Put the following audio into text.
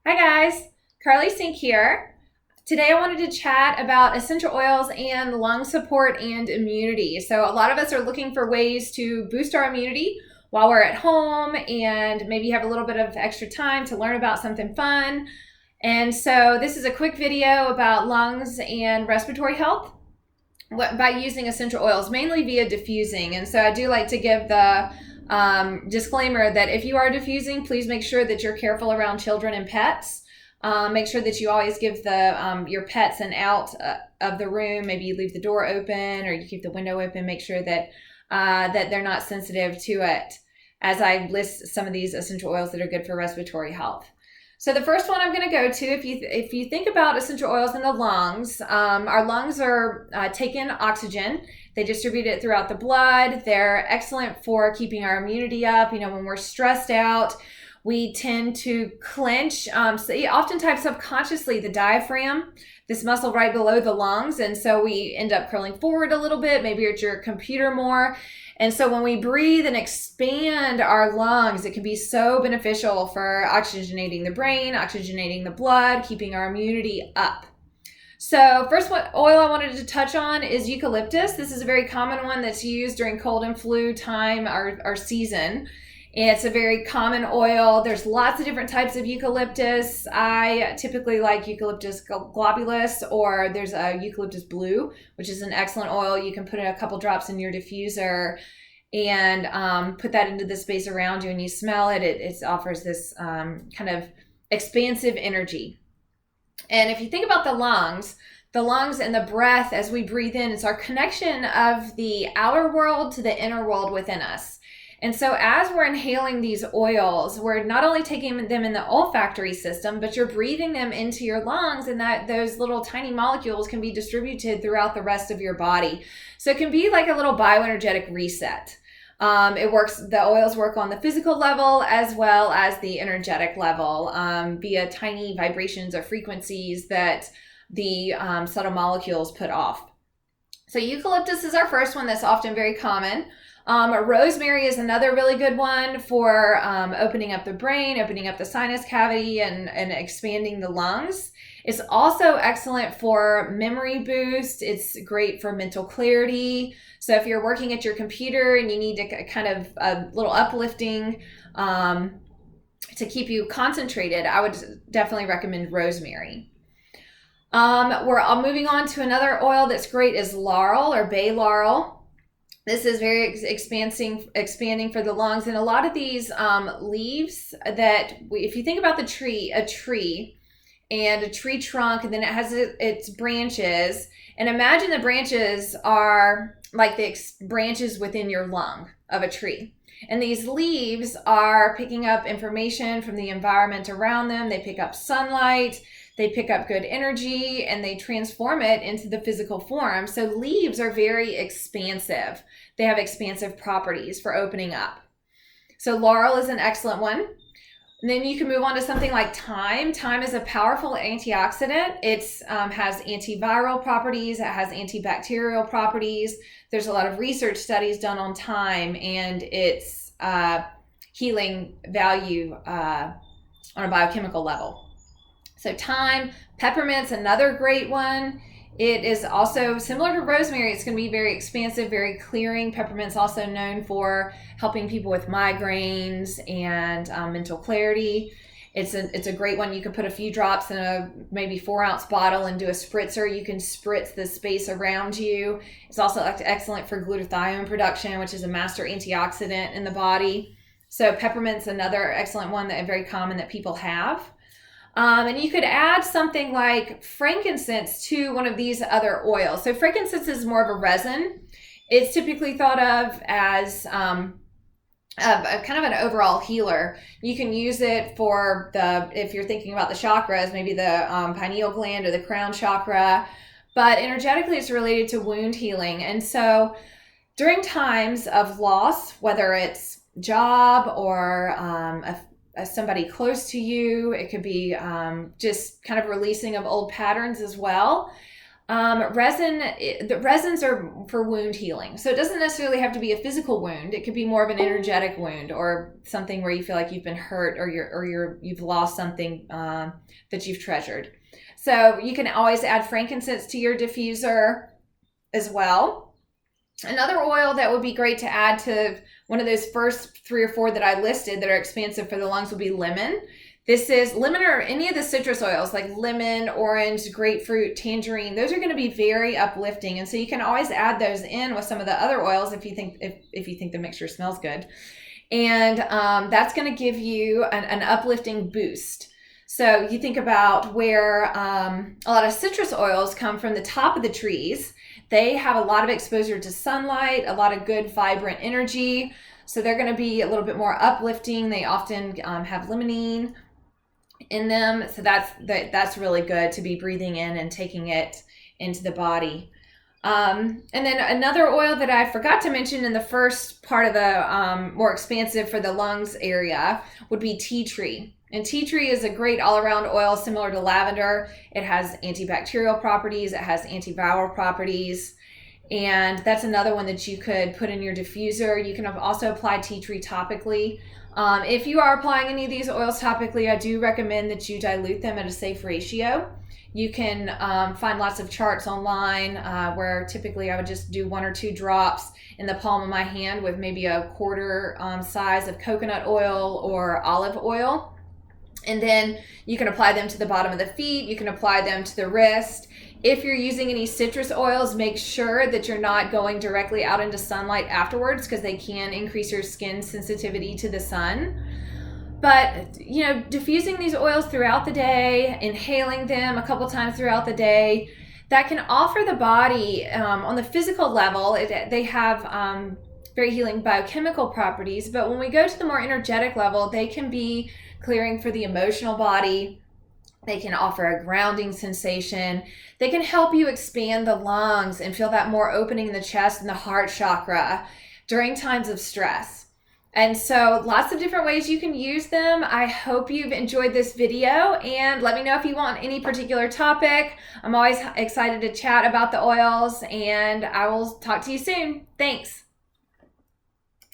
Hi guys, Carly Sink here. Today I wanted to chat about essential oils and lung support and immunity. So a lot of us are looking for ways to boost our immunity while we're at home and maybe have a little bit of extra time to learn about something fun. And so this is a quick video about lungs and respiratory health by using essential oils, mainly via diffusing. And so I do like to give the disclaimer that if you are diffusing, please make sure that you're careful around children and pets. Make sure that you always give the your pets an out of the room. Maybe you leave the door open or you keep the window open. Make sure that that they're not sensitive to it, as I list some of these essential oils that are good for respiratory health. So the first one I'm going to go to, if you think about essential oils in the lungs, our lungs are take in oxygen. They distribute it throughout the blood. They're excellent for keeping our immunity up. You know, when we're stressed out, we tend to clench, oftentimes subconsciously, the diaphragm, this muscle right below the lungs. And so we end up curling forward a little bit, maybe at your computer more. And so when we breathe and expand our lungs, it can be so beneficial for oxygenating the brain, oxygenating the blood, keeping our immunity up. So first oil I wanted to touch on is eucalyptus. This is a very common one that's used during cold and flu time, our season. It's a very common oil. There's lots of different types of eucalyptus. I typically like eucalyptus globulus, or there's a eucalyptus blue, which is an excellent oil. You can put a couple drops in your diffuser and put that into the space around you, and you smell it. It offers this kind of expansive energy. And if you think about the lungs and the breath as we breathe in, it's our connection of the outer world to the inner world within us. And so as we're inhaling these oils, we're not only taking them in the olfactory system, but you're breathing them into your lungs, and that those little tiny molecules can be distributed throughout the rest of your body. So it can be like a little bioenergetic reset. The oils work on the physical level as well as the energetic level via tiny vibrations or frequencies that the subtle molecules put off. So eucalyptus is our first one that's often very common. Rosemary is another really good one for opening up the brain, opening up the sinus cavity, and expanding the lungs. It's also excellent for memory boost. It's great for mental clarity. So if you're working at your computer and you need to kind of a little uplifting to keep you concentrated, I would definitely recommend rosemary. We're moving on to another oil that's great is laurel or bay laurel. This is very expanding for the lungs. And a lot of these leaves if you think about a tree and a tree trunk, and then it has its branches, and imagine the branches are like the branches within your lung of a tree. And these leaves are picking up information from the environment around them. They pick up sunlight, they pick up good energy, and they transform it into the physical form. So leaves are very expansive. They have expansive properties for opening up. So laurel is an excellent one. And then you can move on to something like thyme. Thyme is a powerful antioxidant. It has antiviral properties. It has antibacterial properties. There's a lot of research studies done on thyme and its healing value on a biochemical level. So thyme, peppermint's another great one. It is also similar to rosemary. It's going to be very expansive, very clearing. Peppermint's also known for helping people with migraines and mental clarity. It's a great one. You can put a few drops in a maybe 4-ounce bottle and do a spritzer. You can spritz the space around you. It's also excellent for glutathione production, which is a master antioxidant in the body. So peppermint's another excellent one that is very common that people have. And you could add something like frankincense to one of these other oils. So frankincense is more of a resin. It's typically thought of as a kind of an overall healer. You can use it for if you're thinking about the chakras, maybe the pineal gland or the crown chakra. But energetically, it's related to wound healing. And so during times of loss, whether it's job or somebody close to you, it could be just kind of releasing of old patterns as well. The resins are for wound healing. So it doesn't necessarily have to be a physical wound. It could be more of an energetic wound or something where you feel like you've been hurt or you've lost something that you've treasured. So you can always add frankincense to your diffuser as well. Another oil that would be great to add to one of those first 3 or 4 that I listed that are expansive for the lungs would be lemon. This is lemon or any of the citrus oils like lemon, orange, grapefruit, tangerine. Those are going to be very uplifting. And so you can always add those in with some of the other oils if you think the mixture smells good. And that's going to give you an uplifting boost. So you think about where a lot of citrus oils come from the top of the trees. They have a lot of exposure to sunlight, a lot of good vibrant energy. So they're going to be a little bit more uplifting. They often have limonene in them. So that's really good to be breathing in and taking it into the body. And then another oil that I forgot to mention in the first part of the more expansive for the lungs area would be tea tree. And tea tree is a great all-around oil similar to lavender. It has antibacterial properties. It has antiviral properties. And that's another one that you could put in your diffuser. You can also apply tea tree topically. If you are applying any of these oils topically, I do recommend that you dilute them at a safe ratio. You can find lots of charts online where typically I would just do 1 or 2 drops in the palm of my hand with maybe a quarter size of coconut oil or olive oil. And then you can apply them to the bottom of the feet. You can apply them to the wrist. If you're using any citrus oils, make sure that you're not going directly out into sunlight afterwards because they can increase your skin sensitivity to the sun. But, diffusing these oils throughout the day, inhaling them a couple times throughout the day, that can offer the body on the physical level. They have very healing biochemical properties. But when we go to the more energetic level, they can be clearing for the emotional body. They can offer a grounding sensation. They can help you expand the lungs and feel that more opening in the chest and the heart chakra during times of stress. And so lots of different ways you can use them. I hope you've enjoyed this video and let me know if you want any particular topic. I'm always excited to chat about the oils and I will talk to you soon. Thanks.